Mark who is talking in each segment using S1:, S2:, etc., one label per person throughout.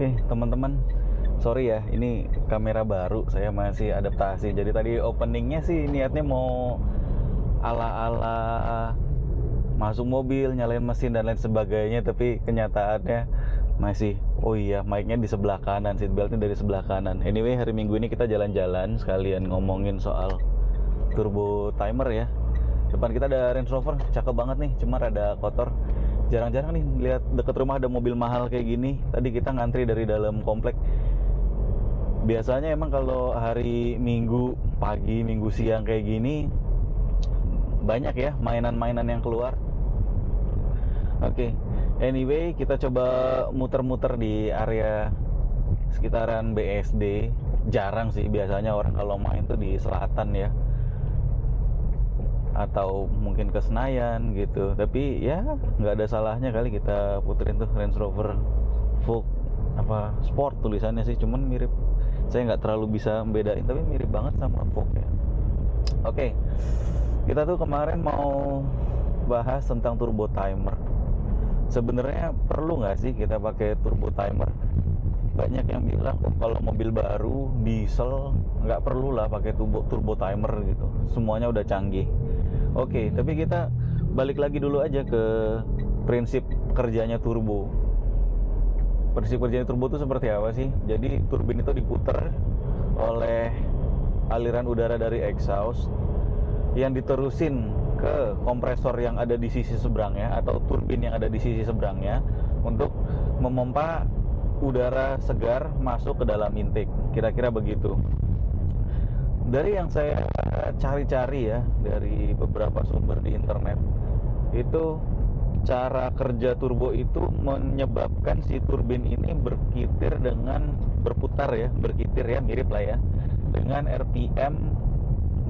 S1: Oke, teman-teman, sorry ya, ini kamera baru, saya masih adaptasi. Jadi tadi openingnya sih niatnya mau ala-ala masuk mobil, nyalain mesin dan lain sebagainya, tapi kenyataannya masih, oh iya, mic-nya di sebelah kanan, seatbeltnya dari sebelah kanan. Anyway, hari Minggu ini kita jalan-jalan sekalian ngomongin soal turbo timer ya. Depan kita ada Range Rover, cakep banget nih, cuma rada kotor. Jarang-jarang nih lihat deket rumah ada mobil mahal kayak gini. Tadi kita ngantri dari dalam komplek. Biasanya emang kalau hari Minggu pagi, Minggu siang kayak gini banyak ya mainan-mainan yang keluar. Oke, anyway, kita coba muter-muter di area sekitaran BSD. Jarang sih, biasanya orang kalau main tuh di selatan ya, atau mungkin ke Senayan gitu. Tapi ya nggak ada salahnya kali kita puterin tuh Range Rover Vogue apa Sport tulisannya sih, cuman mirip. Saya nggak terlalu bisa membedain, tapi mirip banget sama Vogue ya. Oke, kita tuh kemarin mau bahas tentang turbo timer. Sebenarnya perlu nggak sih kita pakai turbo timer? Banyak yang bilang, oh, kalau mobil baru diesel nggak perlu lah pakai turbo timer gitu, semuanya udah canggih. Oke, tapi kita balik lagi dulu aja ke prinsip kerjanya turbo. Prinsip kerjanya turbo itu seperti apa sih? Jadi turbin itu diputer oleh aliran udara dari exhaust yang diterusin ke kompresor yang ada di sisi seberangnya atau turbin yang ada di sisi seberangnya untuk memompa udara segar masuk ke dalam intake. Kira-kira begitu. Dari yang saya cari-cari ya, dari beberapa sumber di internet, itu cara kerja turbo itu menyebabkan si turbin ini berkitir ya, mirip lah ya, dengan RPM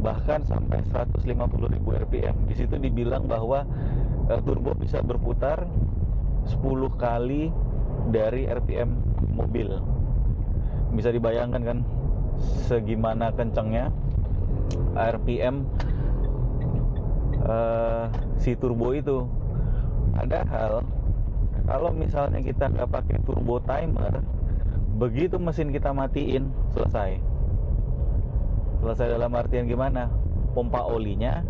S1: bahkan sampai 150.000 RPM. Di situ dibilang bahwa turbo bisa berputar 10 kali dari RPM mobil. Bisa dibayangkan kan segimana kencangnya RPM si turbo itu. Padahal kalau misalnya kita nggak pakai turbo timer, begitu mesin kita matiin, selesai dalam artian gimana? Pompa olinya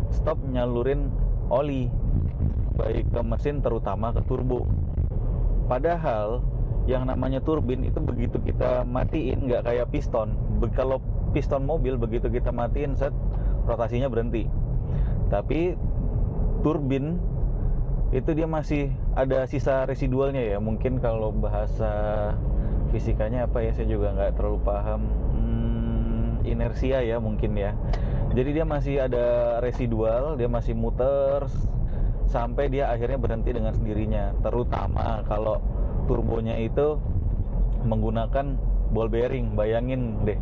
S1: stop nyalurin oli, baik ke mesin terutama ke turbo. Padahal yang namanya turbin itu begitu kita matiin nggak kayak piston. Kalau piston mobil begitu kita matiin set, rotasinya berhenti. Tapi turbin itu dia masih ada sisa residualnya ya. Mungkin kalau bahasa fisikanya apa ya, saya juga nggak terlalu paham. Inersia ya mungkin ya. Jadi dia masih ada residual, dia masih muter sampai dia akhirnya berhenti dengan sendirinya. Terutama kalau turbonya itu menggunakan ball bearing. Bayangin deh,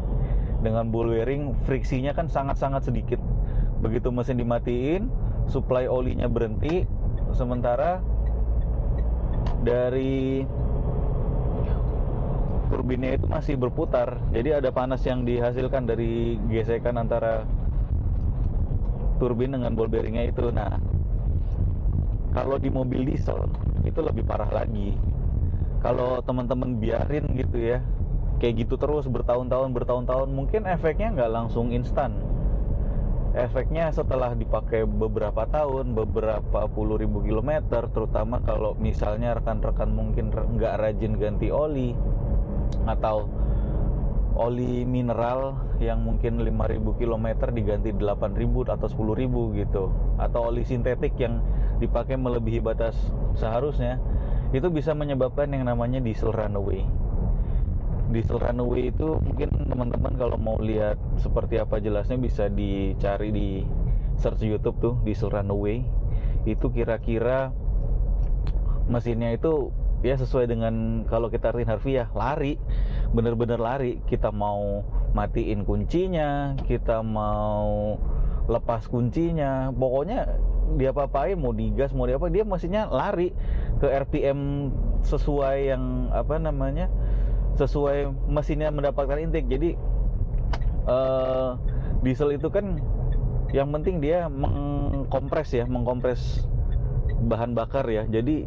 S1: dengan ball bearing friksinya kan sangat-sangat sedikit. Begitu mesin dimatiin, suplai olinya berhenti, sementara dari turbinnya itu masih berputar. Jadi ada panas yang dihasilkan dari gesekan antara turbin dengan ball bearingnya itu. Nah, kalau di mobil diesel itu lebih parah lagi. Kalau teman-teman biarin gitu ya, kayak gitu terus bertahun-tahun, mungkin efeknya nggak langsung instan. Efeknya setelah dipakai beberapa tahun, beberapa puluh ribu kilometer, terutama kalau misalnya rekan-rekan mungkin nggak rajin ganti oli, atau oli mineral yang mungkin 5.000 km diganti 8.000 atau 10.000 gitu, atau oli sintetik yang dipakai melebihi batas seharusnya, itu bisa menyebabkan yang namanya diesel runaway. Diesel runaway itu mungkin teman-teman kalau mau lihat seperti apa jelasnya bisa dicari di search YouTube tuh, diesel runaway. Itu kira-kira mesinnya itu ya sesuai dengan kalau kita artiin harfiah, lari, bener-bener lari. Kita mau matiin kuncinya, kita mau lepas kuncinya, pokoknya dia apa-apain, mau digas mau diapa, dia mesinnya lari ke RPM sesuai yang apa namanya, sesuai mesinnya mendapatkan intake. Jadi diesel itu kan yang penting dia mengkompres bahan bakar ya. Jadi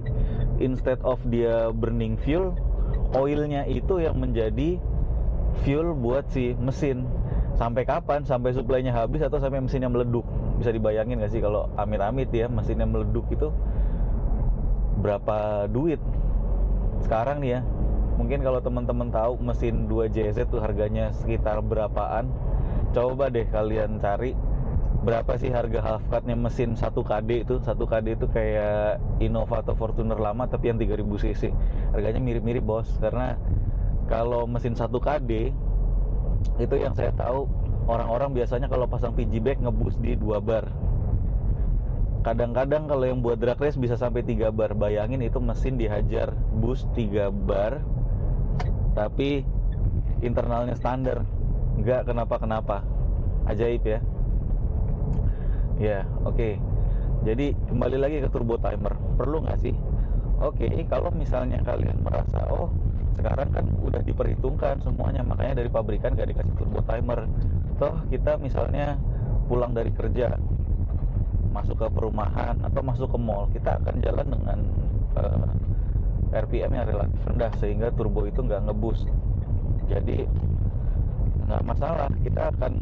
S1: instead of dia burning fuel, oilnya itu yang menjadi fuel buat si mesin. Sampai kapan? Sampai suplainya habis atau sampai mesinnya meleduk. Bisa dibayangin gak sih kalau amit-amit ya mesinnya meleduk itu berapa duit sekarang nih ya. Mungkin kalau teman-teman tahu mesin 2JZ tuh harganya sekitar berapaan, coba deh kalian cari berapa sih harga half cut-nya mesin 1KD itu. 1KD itu kayak Innova atau Fortuner lama tapi yang 3000 cc. Harganya mirip-mirip bos, karena kalau mesin 1KD itu yang saya tahu orang-orang biasanya kalau pasang piggyback ngeboost di 2 bar. Kadang-kadang kalau yang buat drag race bisa sampai 3 bar. Bayangin itu mesin dihajar boost 3 bar tapi internalnya standar, nggak kenapa-kenapa. Ajaib ya. Ya, oke. Jadi kembali lagi ke turbo timer. Perlu nggak sih? Oke, kalau misalnya kalian merasa, oh sekarang kan udah diperhitungkan semuanya, makanya dari pabrikan gak dikasih turbo timer. Toh kita misalnya pulang dari kerja, masuk ke perumahan atau masuk ke mall, kita akan jalan dengan RPM yang relatif rendah sehingga turbo itu nggak ngeboost. Jadi nggak masalah, kita akan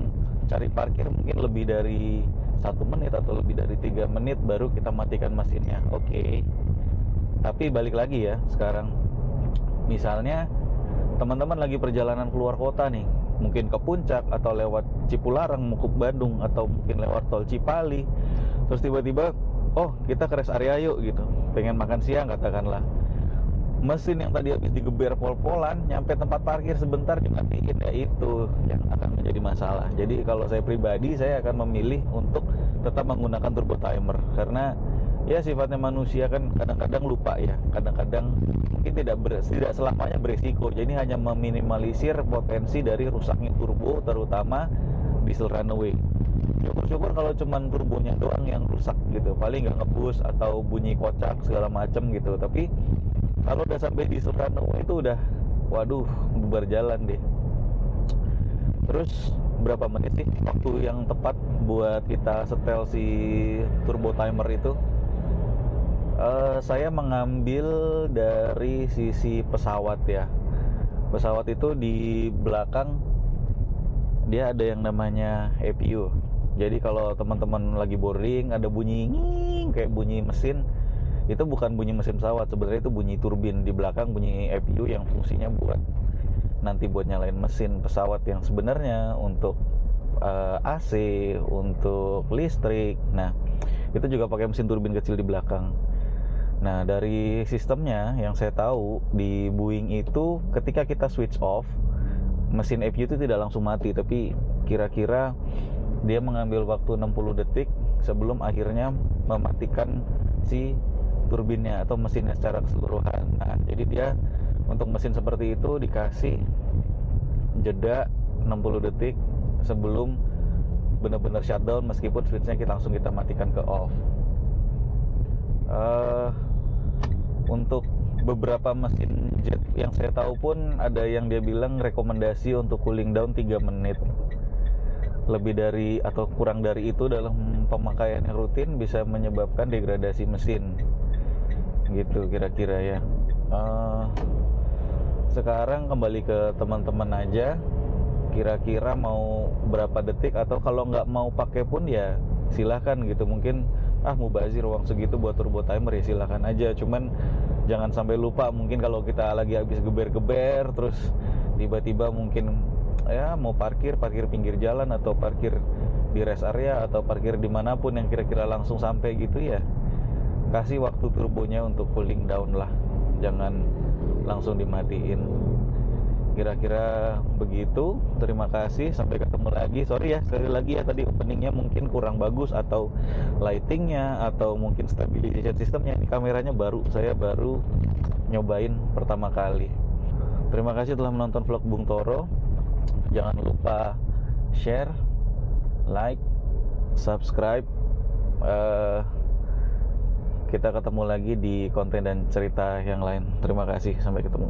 S1: cari parkir mungkin lebih dari 1 menit atau lebih dari 3 menit baru kita matikan mesinnya. Oke. Tapi balik lagi ya, sekarang misalnya teman-teman lagi perjalanan keluar kota nih, mungkin ke Puncak atau lewat Cipularang mau ke Bandung atau mungkin lewat tol Cipali, terus tiba-tiba oh kita ke rest area yuk gitu, pengen makan siang katakanlah. Mesin yang tadi habis digeber pol-polan nyampe tempat parkir sebentar dimatiin, ya itu yang akan menjadi masalah. Jadi kalau saya pribadi, saya akan memilih untuk tetap menggunakan turbo timer, karena ya sifatnya manusia kan kadang-kadang lupa ya, kadang-kadang mungkin tidak selamanya beresiko. Jadi hanya meminimalisir potensi dari rusaknya turbo, terutama diesel runaway. Syukur-syukur kalau cuman turbonya doang yang rusak gitu, paling nggak ngebus atau bunyi kocak segala macem gitu. Tapi kalau udah sampai di Soekarno itu udah, waduh, bubar jalan deh. Terus berapa menit sih waktu yang tepat buat kita setel si turbo timer itu? Saya mengambil dari sisi pesawat ya. Pesawat itu di belakang dia ada yang namanya EPU. Jadi kalau teman-teman lagi boarding ada bunyi nging kayak bunyi mesin, itu bukan bunyi mesin pesawat, sebenarnya itu bunyi turbin di belakang, bunyi EPU yang fungsinya buat nanti buat nyalain mesin pesawat yang sebenarnya untuk AC, untuk listrik. Nah, itu juga pakai mesin turbin kecil di belakang. Nah, dari sistemnya yang saya tahu di Boeing itu ketika kita switch off, mesin EPU itu tidak langsung mati, tapi kira-kira dia mengambil waktu 60 detik sebelum akhirnya mematikan si turbinnya atau mesinnya secara keseluruhan. Nah, jadi dia untuk mesin seperti itu dikasih jeda 60 detik sebelum benar-benar shutdown, meskipun switchnya langsung kita matikan ke off. Untuk beberapa mesin jet yang saya tahu pun ada yang dia bilang rekomendasi untuk cooling down 3 menit. Lebih dari atau kurang dari itu dalam pemakaian yang rutin bisa menyebabkan degradasi mesin gitu kira-kira ya. Sekarang kembali ke teman-teman aja, kira-kira mau berapa detik, atau kalau nggak mau pakai pun ya silahkan gitu. Mungkin mubazir uang segitu buat turbo timer ya silahkan aja, cuman jangan sampai lupa. Mungkin kalau kita lagi habis geber-geber terus tiba-tiba mungkin ya mau parkir pinggir jalan atau parkir di rest area atau parkir dimanapun yang kira-kira langsung sampai gitu ya, kasih waktu turbonya untuk cooling down lah, jangan langsung dimatiin. Kira-kira begitu. Terima kasih, sampai ketemu lagi. Sorry ya sekali lagi ya, tadi openingnya mungkin kurang bagus, atau lightingnya, atau mungkin stabilization systemnya. Ini kameranya baru, saya baru nyobain pertama kali. Terima kasih telah menonton vlog Bung Toro. Jangan lupa share, like, subscribe. Kita ketemu lagi di konten dan cerita yang lain. Terima kasih, sampai ketemu.